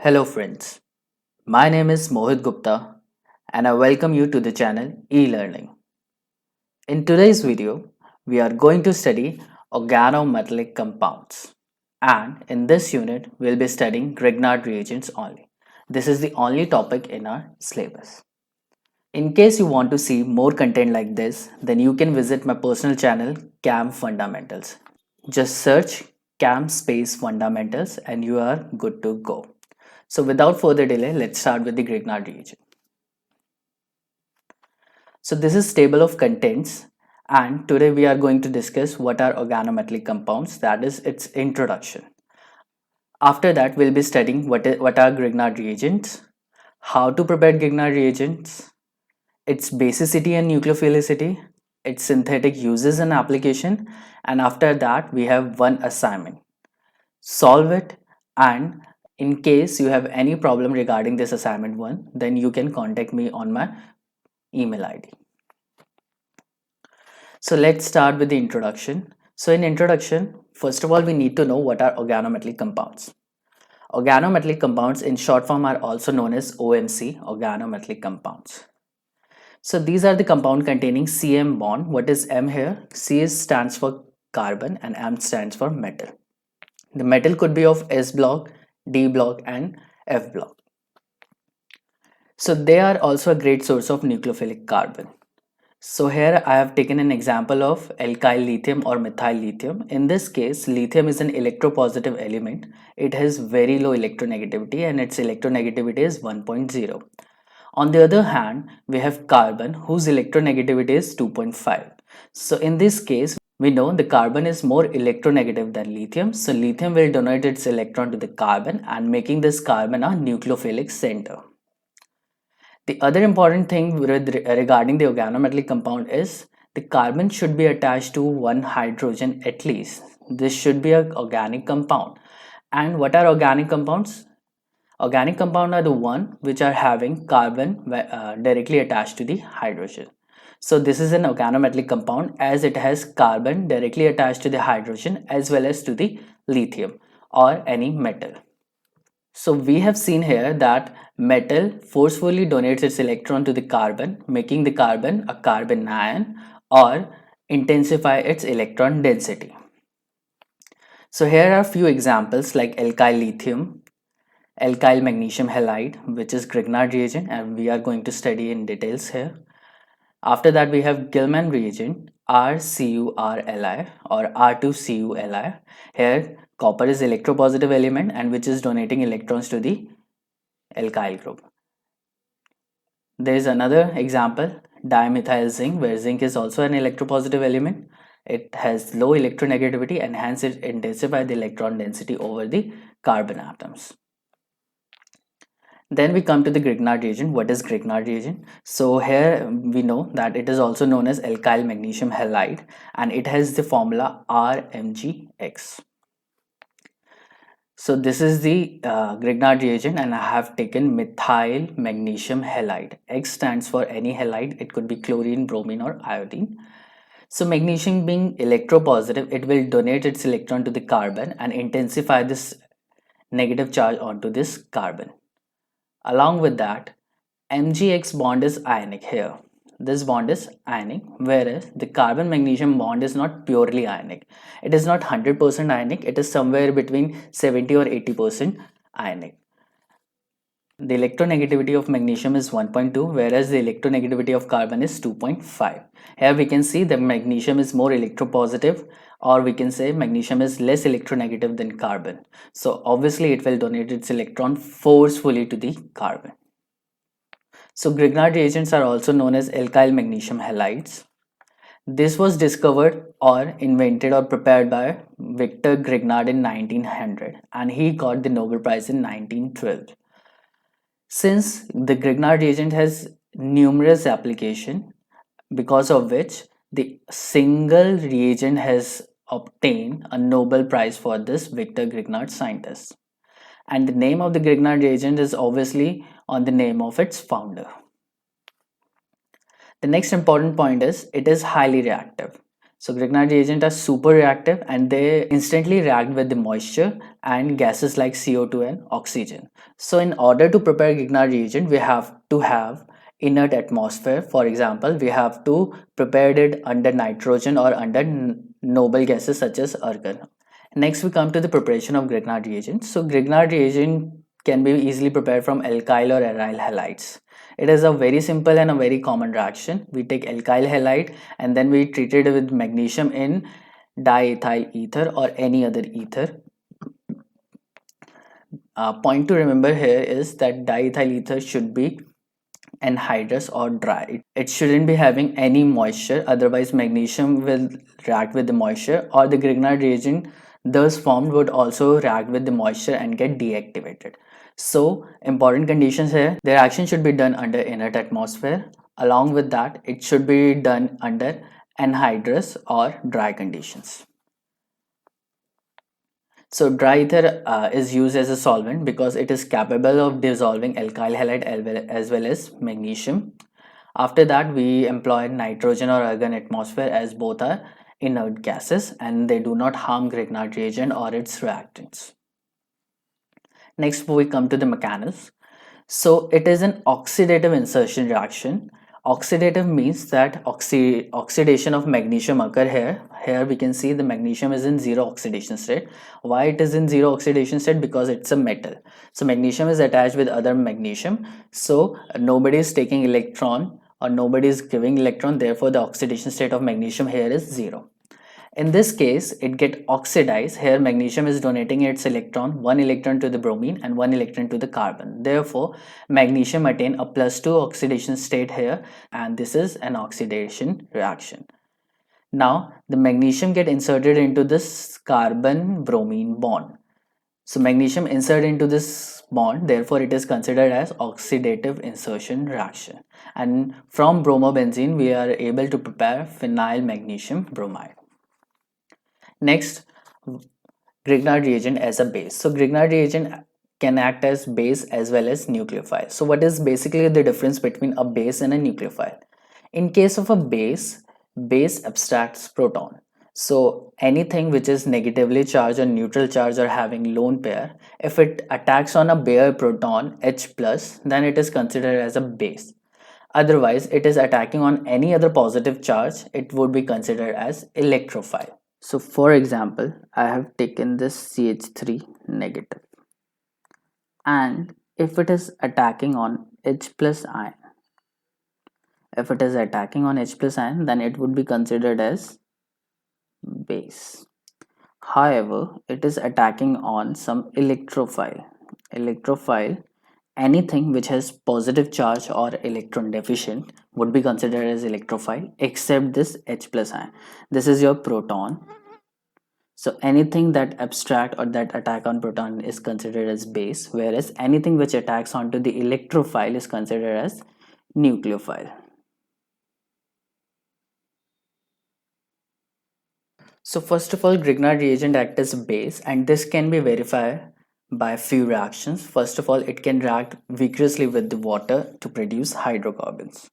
Hello friends, my name is Mohit Gupta and I welcome you to the channel e-learning. In today's video, we are going to study organometallic compounds and in this unit, we'll be studying Grignard reagents only. This is the only topic in our syllabus. In case you want to see more content like this, then you can visit my personal channel CAM Fundamentals. Just search CAM space fundamentals and you are good to go. So without further delay, let's start with the Grignard reagent. So this is table of contents and today we are going to discuss what are organometallic compounds, that is its introduction. After that, we'll be studying what are Grignard reagents, how to prepare Grignard reagents, its basicity and nucleophilicity, its synthetic uses and application, and after that we have one assignment. Solve it, and in case you have any problem regarding this assignment one, then you can contact me on my email ID. So let's start with the introduction. So in introduction, first of all, we need to know what are organometallic compounds. Organometallic compounds in short form are also known as OMC, organometallic compounds. So these are the compound containing CM bond. What is M here? C stands for carbon and M stands for metal. The metal could be of S block, D block and F block. So they are also a great source of nucleophilic carbon. So here I have taken an example of alkyl lithium or methyl lithium. In this case, lithium is an electropositive element. It has very low electronegativity and its electronegativity is 1.0. On the other hand, we have carbon whose electronegativity is 2.5. So in this case, we know the carbon is more electronegative than lithium. So lithium will donate its electron to the carbon and making this carbon a nucleophilic center. The other important thing regarding the organometallic compound is the carbon should be attached to one hydrogen at least. This should be an organic compound. And what are organic compounds? Organic compounds are the one which are having carbon directly attached to the hydrogen. So this is an organometallic compound as it has carbon directly attached to the hydrogen as well as to the lithium or any metal. So we have seen here that metal forcefully donates its electron to the carbon, making the carbon a carbon ion or intensify its electron density. So here are a few examples like alkyl lithium, alkyl magnesium halide, which is Grignard reagent, and we are going to study in details here. After that we have Gilman reagent, RCuRli or R2CuLi. Here copper is electropositive element and which is donating electrons to the alkyl group. There is another example, dimethyl zinc, where zinc is also an electropositive element. It has low electronegativity and hence it intensifies the electron density over the carbon atoms. Then we come to the Grignard reagent. What is Grignard reagent? So here we know that it is also known as alkyl magnesium halide and it has the formula RMgX. So this is the Grignard reagent and I have taken methyl magnesium halide. X stands for any halide. It could be chlorine, bromine or iodine. So magnesium being electropositive, it will donate its electron to the carbon and intensify this negative charge onto this carbon. Along with that, MgX bond is ionic here. This bond is ionic, whereas the carbon magnesium bond is not purely ionic. It is not 100% ionic, it is somewhere between 70 or 80% ionic. The electronegativity of magnesium is 1.2, whereas the electronegativity of carbon is 2.5. Here we can see that magnesium is more electropositive, or we can say magnesium is less electronegative than carbon. So obviously it will donate its electron forcefully to the carbon. So Grignard reagents are also known as alkyl magnesium halides. This was discovered or invented or prepared by Victor Grignard in 1900 and he got the Nobel Prize in 1912. Since the Grignard reagent has numerous applications, because of which the single reagent has obtained a Nobel Prize for this Victor Grignard scientist. And the name of the Grignard reagent is obviously on the name of its founder. The next important point is it is highly reactive. So Grignard reagent are super reactive and they instantly react with the moisture and gases like CO2 and oxygen. So in order to prepare Grignard reagent, we have to have inert atmosphere. For example, we have to prepare it under nitrogen or under noble gases such as argon. Next, we come to the preparation of Grignard reagent. So Grignard reagent can be easily prepared from alkyl or aryl halides. It is a very simple and a very common reaction. We take alkyl halide and then we treat it with magnesium in diethyl ether or any other ether. Point to remember here is that diethyl ether should be anhydrous or dry. It shouldn't be having any moisture, otherwise magnesium will react with the moisture, or the Grignard reagent thus formed would also react with the moisture and get deactivated. So important conditions here, the reaction should be done under inert atmosphere. Along with that, it should be done under anhydrous or dry conditions. So dry ether is used as a solvent because it is capable of dissolving alkyl halide as well as magnesium. After that, we employ nitrogen or argon atmosphere as both are inert gases and they do not harm Grignard reagent or its reactants. Next, we come to the mechanism. So it is an oxidative insertion reaction. Oxidative means that oxidation of magnesium occur here. Here we can see the magnesium is in zero oxidation state. Why it is in zero oxidation state? Because it's a metal. So magnesium is attached with other magnesium. So nobody is taking electron or nobody is giving electron. Therefore the oxidation state of magnesium here is zero. In this case, it get oxidized. Here magnesium is donating its electron, one electron to the bromine and one electron to the carbon. Therefore, magnesium attain a +2 oxidation state here, and this is an oxidation reaction. Now, the magnesium get inserted into this carbon bromine bond. So magnesium insert into this bond, therefore it is considered as oxidative insertion reaction. And from bromobenzene, we are able to prepare phenyl magnesium bromide. Next, Grignard reagent as a base. So Grignard reagent can act as base as well as nucleophile. So what is basically the difference between a base and a nucleophile? In case of a base abstracts proton. So anything which is negatively charged or neutral charge or having lone pair, if it attacks on a bare proton H+, then it is considered as a base. Otherwise, it is attacking on any other positive charge, it would be considered as electrophile. So for example, I have taken this CH3 negative, and if it is attacking on H plus ion, then it would be considered as base. However, it is attacking on some electrophile. Anything which has positive charge or electron deficient would be considered as electrophile except this H plus ion. This is your proton. So anything that abstract or that attack on proton is considered as base, whereas anything which attacks onto the electrophile is considered as nucleophile. So first of all, Grignard reagent act as base, and this can be verified by few reactions. First of all, it can react vigorously with the water to produce hydrocarbons.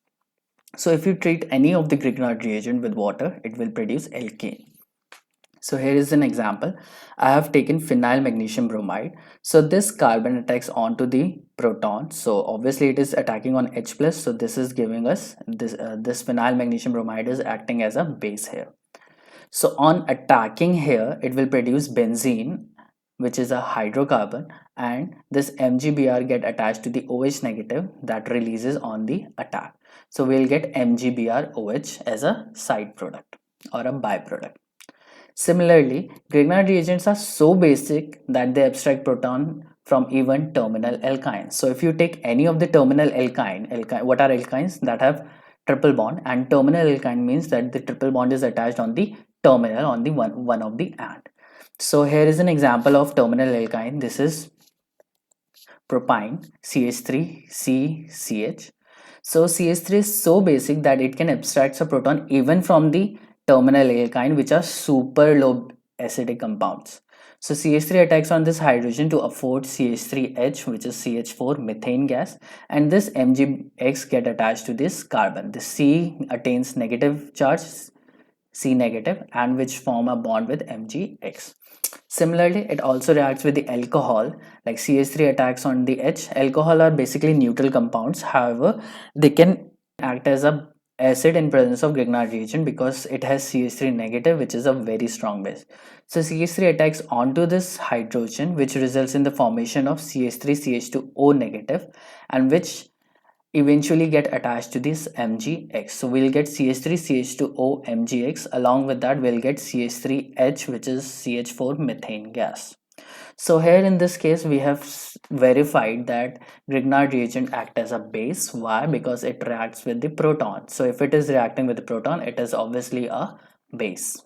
So if you treat any of the Grignard reagent with water, it will produce alkane. So here is an example. I have taken phenyl magnesium bromide. So this carbon attacks onto the proton. So obviously it is attacking on H+. So this is giving us this phenyl magnesium bromide is acting as a base here. So on attacking here, it will produce benzene, which is a hydrocarbon, and this MgBr get attached to the OH negative that releases on the attack. So we'll get MgBr OH as a side product or a byproduct. Similarly, Grignard reagents are so basic that they abstract proton from even terminal alkynes. So if you take any of the terminal alkyne, what are alkynes? That have triple bond, and terminal alkyne means that the triple bond is attached on the terminal on the one of the and. So here is an example of terminal alkyne. This is propyne CH3CCH. So CH3 is so basic that it can abstract a proton even from the terminal alkyne, which are super low acidic compounds. So CH3 attacks on this hydrogen to afford CH3H, which is CH4 methane gas, and this MgX get attached to this carbon. The C attains negative charge, C negative, and which form a bond with MgX. Similarly, it also reacts with the alcohol, like CH3 attacks on the H. Alcohol are basically neutral compounds. However, they can act as a acid in presence of Grignard reagent because it has CH3 negative, which is a very strong base. So CH3 attacks onto this hydrogen, which results in the formation of CH3 CH2O negative, and which eventually get attached to this MgX. So we'll get CH3 CH2O MgX. Along with that, we'll get CH3H, which is CH4 methane gas. So here in this case, we have verified that Grignard reagent act as a base. Why? Because it reacts with the proton. So if it is reacting with the proton, it is obviously a base.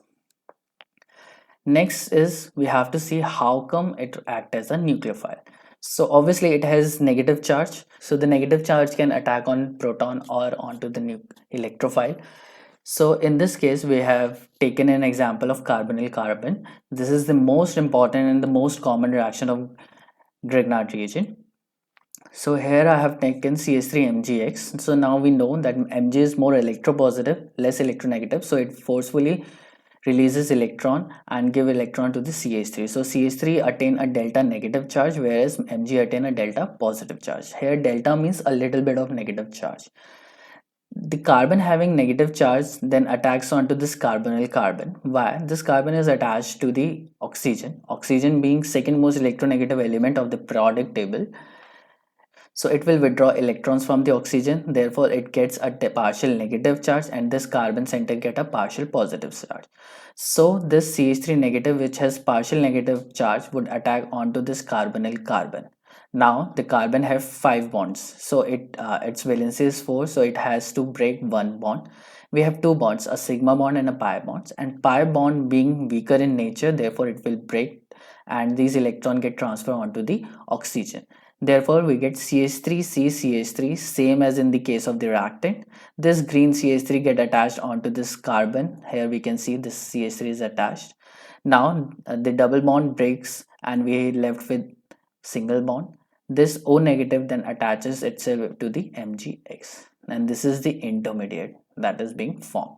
Next is we have to see how come it act as a nucleophile. So obviously it has negative charge. So the negative charge can attack on proton or onto the electrophile. So in this case, we have taken an example of carbonyl carbon. This is the most important and the most common reaction of Grignard reagent. So here I have taken CH3MgX. So now we know that Mg is more electropositive, less electronegative. So it forcefully releases electron and give electron to the CH3. So CH3 attain a delta negative charge, whereas Mg attain a delta positive charge. Here delta means a little bit of negative charge. The carbon having negative charge then attacks onto this carbonyl carbon. Why? This carbon is attached to the oxygen. Oxygen being second most electronegative element of the periodic table. So it will withdraw electrons from the oxygen, therefore it gets a partial negative charge, and this carbon center get a partial positive charge. So this CH3 negative, which has partial negative charge, would attack onto this carbonyl carbon. Now the carbon have 5 bonds, so its valency is 4, so it has to break one bond. We have two bonds, a sigma bond and a pi bond, and pi bond being weaker in nature, therefore it will break and these electrons get transferred onto the oxygen. Therefore, we get CH3C CH3, same as in the case of the reactant. This green CH3 get attached onto this carbon. Here we can see this CH3 is attached. Now the double bond breaks and we left with single bond. This O negative then attaches itself to the MgX, and this is the intermediate that is being formed.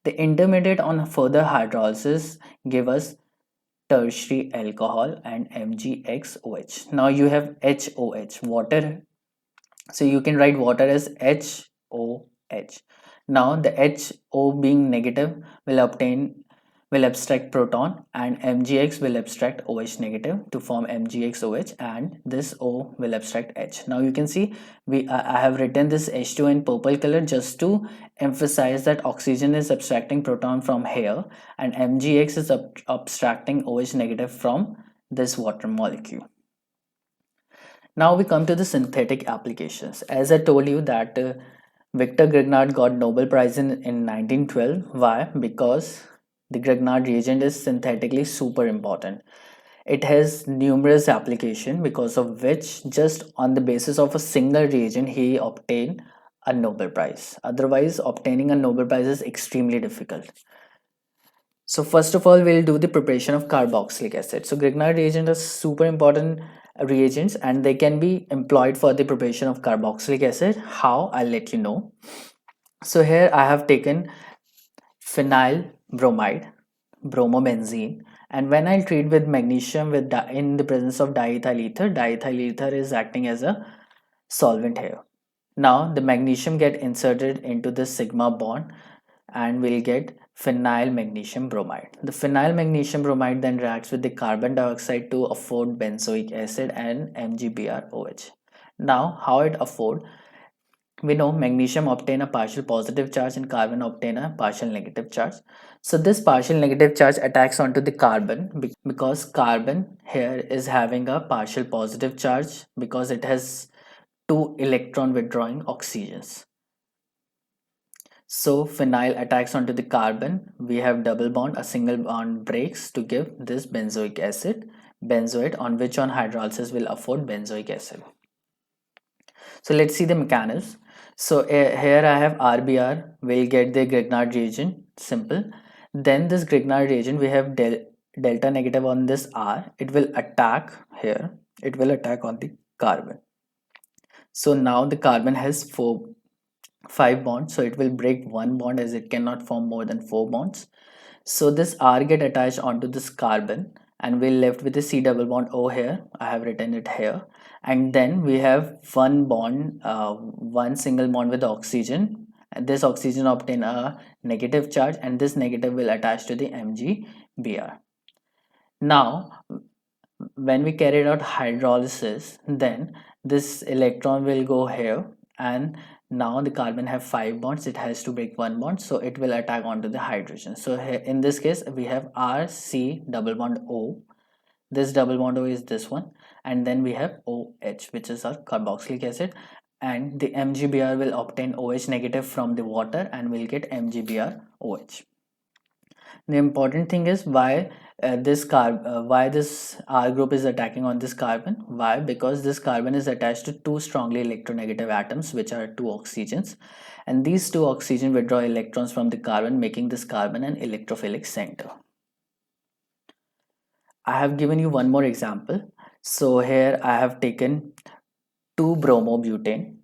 The intermediate on further hydrolysis give us tertiary alcohol and MgXOH. Now you have HOH, water. So you can write water as HOH. Now the HO being negative will abstract proton, and MgX will abstract OH negative to form MgXOH, and this O will abstract H. Now you can see I have written this H2 in purple color just to emphasize that oxygen is abstracting proton from here and MgX is abstracting OH negative from this water molecule. Now we come to the synthetic applications. As I told you that Victor Grignard got Nobel Prize in 1912. Why? Because the Grignard reagent is synthetically super important. It has numerous applications, because of which just on the basis of a single reagent he obtained a Nobel Prize. Otherwise, obtaining a Nobel Prize is extremely difficult. So first of all, we'll do the preparation of carboxylic acid. So Grignard reagent is super important reagents and they can be employed for the preparation of carboxylic acid. How? I'll let you know. So here I have taken phenyl bromide, bromobenzene, and when I treat with magnesium in the presence of diethyl ether, diethyl ether is acting as a solvent here. Now the magnesium get inserted into the sigma bond and we'll get phenyl magnesium bromide. The phenyl magnesium bromide then reacts with the carbon dioxide to afford benzoic acid and MgBrOH. Now how it afford? We know magnesium obtain a partial positive charge and carbon obtain a partial negative charge. So this partial negative charge attacks onto the carbon because carbon here is having a partial positive charge because it has two electron withdrawing oxygens. So phenyl attacks onto the carbon. We have double bond, a single bond breaks to give this benzoic acid, benzoate, on which on hydrolysis will afford benzoic acid. So let's see the mechanism. So here I have RBr, will get the Grignard reagent, simple. Then this Grignard reagent, we have delta negative on this R. It will attack here. It will attack on the carbon. So now the carbon has 5 bonds, so it will break one bond as it cannot form more than 4 bonds. So this R get attached onto this carbon and we're left with the C double bond O here. I have written it here. And then we have one bond, one single bond with oxygen. And this oxygen obtain a negative charge and this negative will attach to the MgBr. Now, when we carried out hydrolysis, then this electron will go here, and now the carbon have 5 bonds, it has to break one bond, so it will attack onto the hydrogen. So here in this case we have RC double bond O, this double bond O is this one, and then we have OH, which is our carboxylic acid, and the MgBr will obtain OH negative from the water and will get MgBr OH. The important thing is why why this R group is attacking on this carbon. Why? Because this carbon is attached to two strongly electronegative atoms, which are two oxygens, and these two oxygen withdraw electrons from the carbon, making this carbon an electrophilic center. I have given you one more example. So here I have taken 2-bromobutane.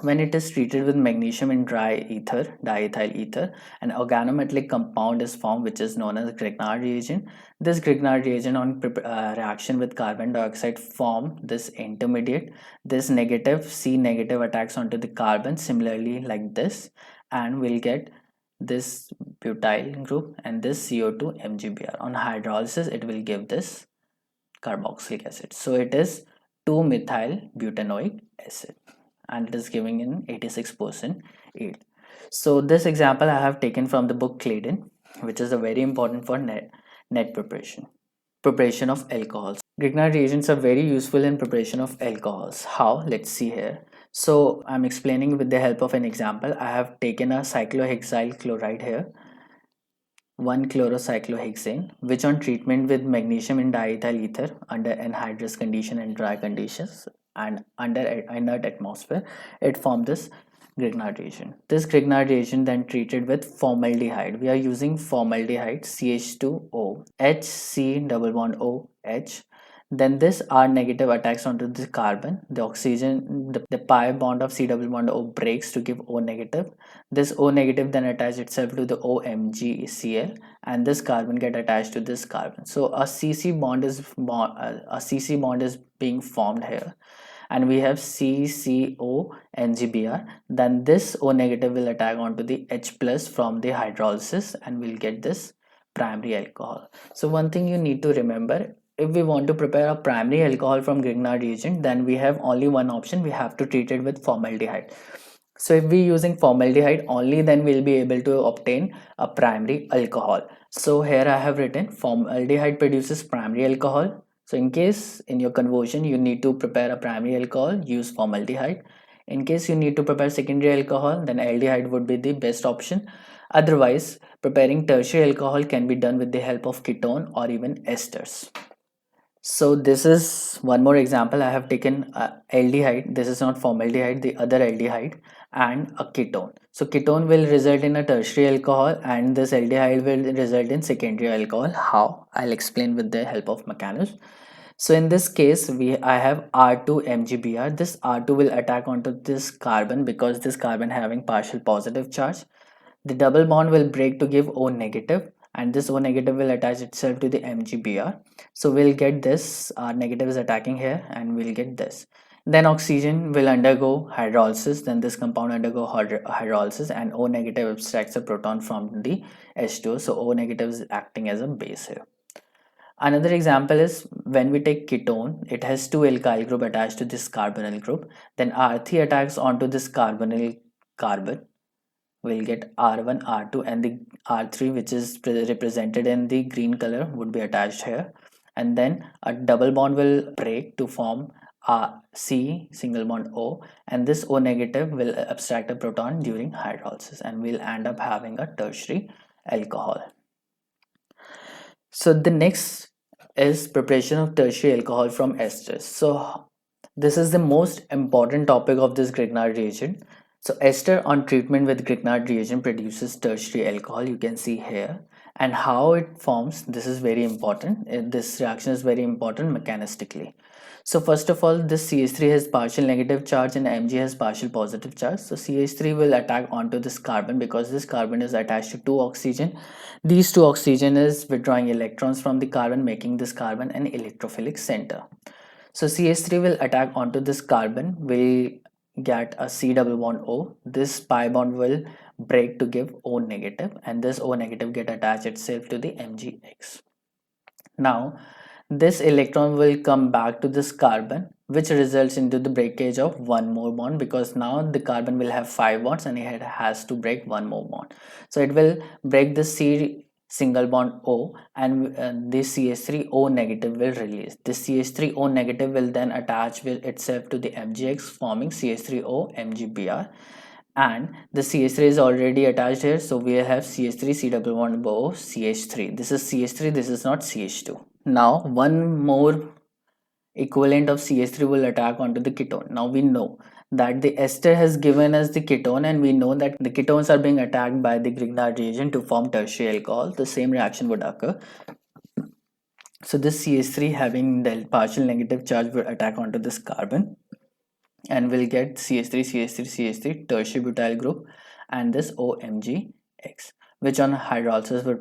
When it is treated with magnesium in dry ether, diethyl ether, an organometallic compound is formed which is known as Grignard reagent. This Grignard reagent on reaction with carbon dioxide form this intermediate. This negative C negative attacks onto the carbon similarly like this, and we'll get this butyl group and this CO2 MgBr. On hydrolysis it will give this carboxylic acid. So it is 2-methyl butanoic acid, and it is giving in 86% yield. So this example I have taken from the book Claydon, which is a very important for net preparation of alcohols. Grignard reagents are very useful in preparation of alcohols. How? Let's see here. So I'm explaining with the help of an example. I have taken a cyclohexyl chloride here, 1-chlorocyclohexane, which on treatment with magnesium in diethyl ether under anhydrous condition and dry conditions and under inert atmosphere, it formed this Grignard reagent. This Grignard reagent then treated with formaldehyde. We are using formaldehyde CH2O, HC double bond OH. Then this R negative attacks onto the carbon. The oxygen, the pi bond of C double bond O breaks to give O negative. This O negative then attaches itself to the OMgCl, and this carbon get attached to this carbon. So a CC bond is being formed here, and we have CCO-NgBr. Then this O negative will attack onto the H plus from the hydrolysis, and we'll get this primary alcohol. So one thing you need to remember, if we want to prepare a primary alcohol from Grignard reagent, then we have only one option. We have to treat it with formaldehyde. So if we're using formaldehyde only, then we'll be able to obtain a primary alcohol. So here I have written formaldehyde produces primary alcohol. So in case in your conversion you need to prepare a primary alcohol, use formaldehyde. In case you need to prepare secondary alcohol, then aldehyde would be the best option. Otherwise, preparing tertiary alcohol can be done with the help of ketone or even esters. So this is one more example. I have taken aldehyde. This is not formaldehyde, the other aldehyde, and a ketone. So ketone will result in a tertiary alcohol, and this aldehyde will result in secondary alcohol. How? I'll explain with the help of mechanism. So in this case, I have R2 MgBr. This R2 will attack onto this carbon because this carbon having partial positive charge. The double bond will break to give O negative, and this O negative will attach itself to the MgBr. So we'll get this R negative is attacking here, and we'll get this. Then oxygen will undergo hydrolysis. Then this compound undergo hydrolysis, and O negative abstracts a proton from the H2O. So O negative is acting as a base here. Another example is when we take ketone, it has two alkyl group attached to this carbonyl group. Then R3 attacks onto this carbonyl carbon. We'll get R1, R2, and the R3, which is represented in the green color, would be attached here. And then a double bond will break to form C single bond O, and this O negative will abstract a proton during hydrolysis, and we'll end up having a tertiary alcohol. So the next is preparation of tertiary alcohol from esters. So this is the most important topic of this Grignard reagent. So ester on treatment with Grignard reagent produces tertiary alcohol. You can see here, and how it forms. This is very important. This reaction is very important mechanistically. So first of all, this CH3 has partial negative charge and Mg has partial positive charge. So CH3 will attack onto this carbon because this carbon is attached to two oxygen. These two oxygen is withdrawing electrons from the carbon, making this carbon an electrophilic center. So CH3 will attack onto this carbon, will get a C double bond O. This pi bond will break to give O negative, and this O negative get attached itself to the MgX. Now this electron will come back to this carbon, which results into the breakage of one more bond, because now the carbon will have 5 bonds and it has to break one more bond. So it will break the C single bond O, and this CH3O negative will release. This CH3O negative will then attach with itself to the MgX, forming CH3O MgBr, and the CH3 is already attached here, so we have CH3 C double bond O CH3. This is CH3, this is not CH2. Now one more equivalent of CH3 will attack onto the ketone. Now we know that the ester has given us the ketone, and we know that the ketones are being attacked by the Grignard reagent to form tertiary alcohol. The same reaction would occur. So this CH3 having the partial negative charge will attack onto this carbon, and we'll get CH3 CH3 CH3 tertiary butyl group, and this OMgX, which on hydrolysis will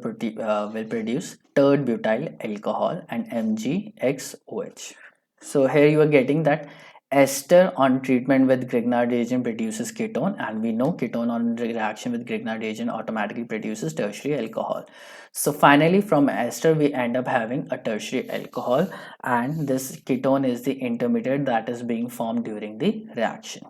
produce third butyl alcohol and MgXOH. So here you are getting that ester on treatment with Grignard reagent produces ketone, and we know ketone on reaction with Grignard reagent automatically produces tertiary alcohol. So finally from ester we end up having a tertiary alcohol, and this ketone is the intermediate that is being formed during the reaction.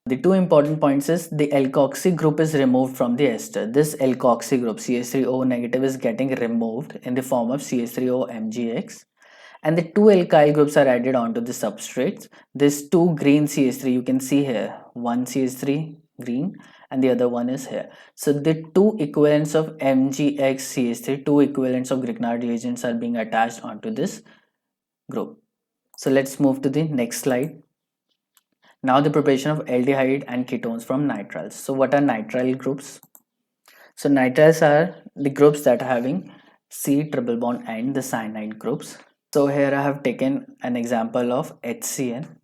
The two important points is the alkoxy group is removed from the ester. This alkoxy group CH3O negative is getting removed in the form of CH3O MgX, and the two alkyl groups are added onto the substrates. This two green CH3 you can see here, one CH3 green and the other one is here. So the two equivalents of MgX CH3, two equivalents of Grignard reagents are being attached onto this group. So let's move to the next slide. Now the preparation of aldehyde and ketones from nitriles. So what are nitrile groups? So nitriles are the groups that are having C triple bond and the cyanide groups. So here I have taken an example of HCN.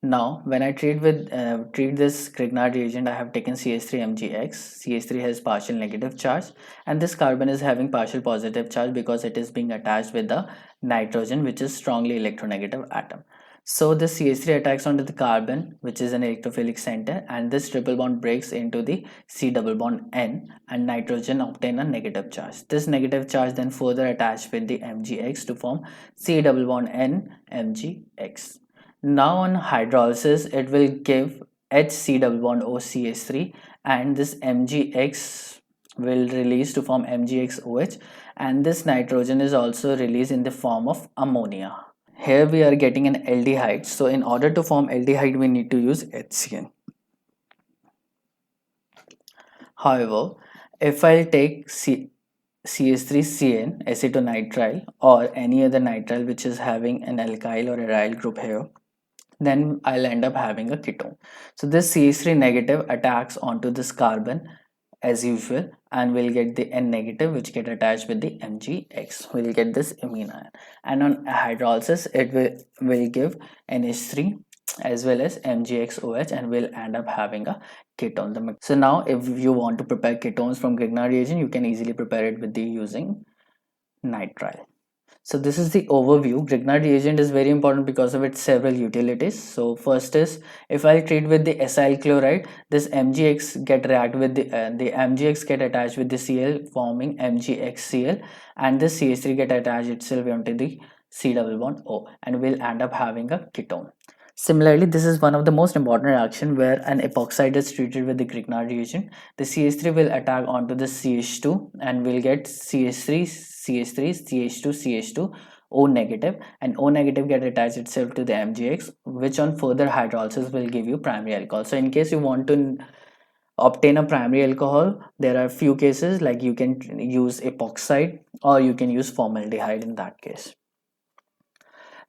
Now when I treat this Grignard reagent, I have taken CH3MgX. CH3 has partial negative charge, and this carbon is having partial positive charge because it is being attached with the nitrogen, which is strongly electronegative atom. So this CH3 attacks onto the carbon, which is an electrophilic center, and this triple bond breaks into the C double bond N, and nitrogen obtain a negative charge. This negative charge then further attached with the MgX to form C double bond N MgX. Now on hydrolysis, it will give HC double bond OCH3, and this MgX will release to form MgXOH, and this nitrogen is also released in the form of ammonia. Here we are getting an aldehyde. So in order to form aldehyde, we need to use HCN. However, if I'll take CH3CN acetonitrile or any other nitrile which is having an alkyl or aryl group here, then I'll end up having a ketone. So this CH3 negative attacks onto this carbon as usual, and we'll get the N negative which get attached with the MgX. We'll get this amine ion, and on hydrolysis it will give NH3 as well as MgXOH, and we'll end up having a ketone. So now if you want to prepare ketones from Grignard reagent, you can easily prepare it with the using nitrile. So this is the overview. Grignard reagent is very important because of its several utilities. So first is, if I treat with the acyl chloride, this MgX get react with the MgX get attached with the Cl, forming MgXCl, and this CH3 get attached itself onto the C double bond O, and we'll end up having a ketone. Similarly, this is one of the most important reaction where an epoxide is treated with the Grignard reagent. The CH3 will attack onto the CH2, and we'll get CH3, CH3, CH2, CH2, O negative, and O negative get attached itself to the MgX, which on further hydrolysis will give you primary alcohol. So in case you want to obtain a primary alcohol, there are few cases, like you can use epoxide or you can use formaldehyde in that case.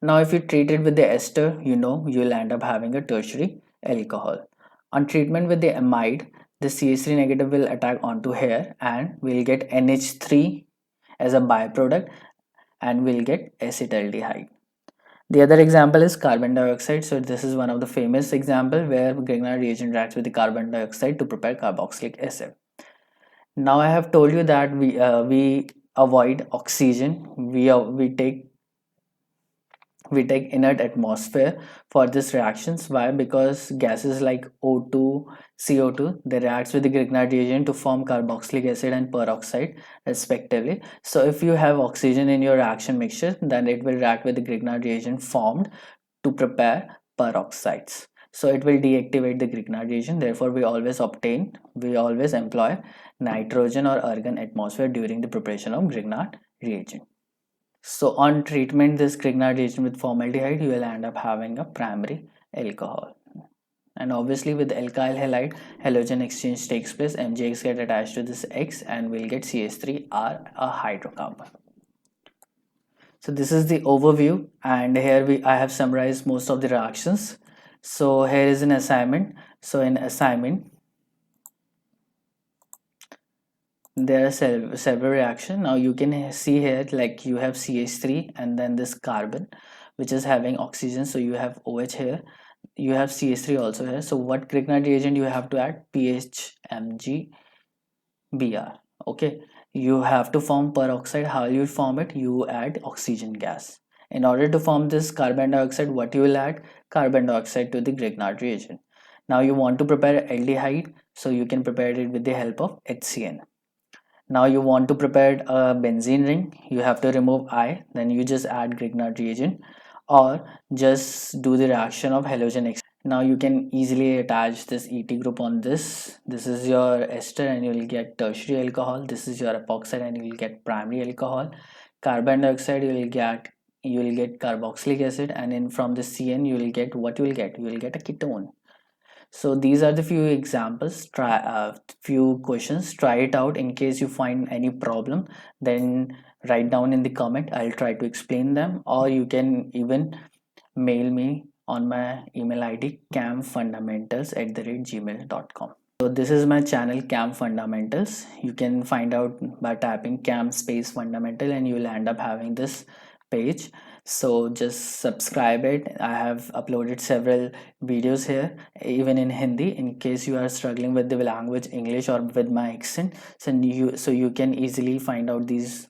Now if you treat it with the ester, you'll end up having a tertiary alcohol. On treatment with the amide, the CH3 negative will attack onto here, and we'll get NH3 as a byproduct, and we'll get acetaldehyde. The other example is carbon dioxide. So this is one of the famous example where Grignard reagent reacts with the carbon dioxide to prepare carboxylic acid. Now I have told you that we avoid oxygen. We take inert atmosphere for this reactions. Why? Because gases like O2, CO2, they reacts with the Grignard reagent to form carboxylic acid and peroxide respectively. So if you have oxygen in your reaction mixture, then it will react with the Grignard reagent formed to prepare peroxides. So it will deactivate the Grignard reagent. Therefore, we always employ nitrogen or argon atmosphere during the preparation of Grignard reagent. So on treatment this Grignard reagent with formaldehyde, you will end up having a primary alcohol. And obviously with alkyl halide, halogen exchange takes place, MgX get attached to this X and we'll get CH3R, a hydrocarbon. So this is the overview, and here I have summarized most of the reactions. So here is an assignment. So in assignment, there are several reactions. Now you can see here like you have CH3 and then this carbon which is having oxygen. So you have OH here, you have CH3 also here. So what Grignard reagent you have to add? PHMgBr. Okay, you have to form peroxide. How you form it? You add oxygen gas. In order to form this carbon dioxide, what you will add? Carbon dioxide to the Grignard reagent. Now you want to prepare aldehyde, so you can prepare it with the help of HCN. Now you want to prepare a benzene ring, you have to remove I, then you just add Grignard reagent or just do the reaction of halogen exchange. Now you can easily attach this ET group on this. This is your ester and you will get tertiary alcohol. This is your epoxide and you will get primary alcohol. Carbon dioxide you will get carboxylic acid, and in from the CN you will get what you will get? You will get a ketone. So these are the few examples, few questions. Try it out. In case you find any problem, then write down in the comment. I'll try to explain them, or you can even mail me on my email ID camfundamentals@gmail.com. So this is my channel Cam Fundamentals. You can find out by tapping Cam space fundamental and you will end up having this page. So just subscribe it. I have uploaded several videos here even in Hindi in case you are struggling with the language English or with my accent. So you can easily find out these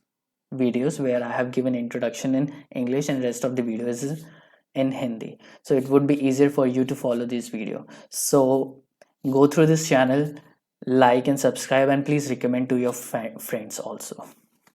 videos where I have given introduction in English and rest of the videos is in Hindi. So it would be easier for you to follow this video. So go through this channel, like and subscribe, and please recommend to your friends also.